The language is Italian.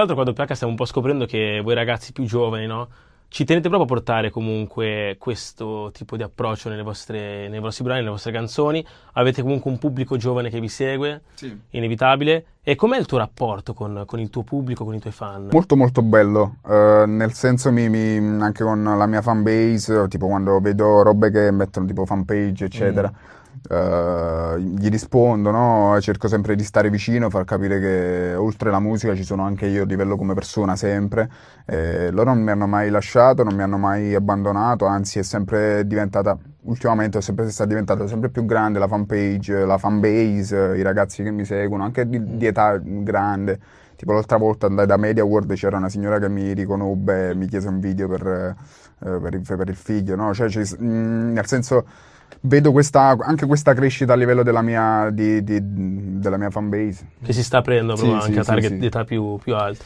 Tra l'altro qua a WH stiamo un po' scoprendo che voi ragazzi più giovani, no? Ci tenete proprio a portare comunque questo tipo di approccio nei vostri brani, nelle vostre canzoni. Avete comunque un pubblico giovane che vi segue, Sì. inevitabile. E com'è il tuo rapporto con il tuo pubblico, con i tuoi fan? Molto molto bello, nel senso anche con la mia fanbase, tipo quando vedo robe che mettono tipo fanpage, eccetera, gli rispondo, no? Cerco sempre di stare vicino, far capire che oltre la musica ci sono anche io a livello come persona sempre. Loro non mi hanno mai lasciato, non mi hanno mai abbandonato, anzi è sempre diventata, ultimamente sta diventata sempre più grande la fanpage, la fanbase, i ragazzi che mi seguono, anche di età grande. Tipo l'altra volta andai da Media World, c'era una signora che mi riconobbe e mi chiese un video per il figlio, no? Nel senso, vedo anche questa crescita a livello della mia fanbase. Che si sta aprendo proprio Sì, anche sì, a sì, target di sì. età più alta.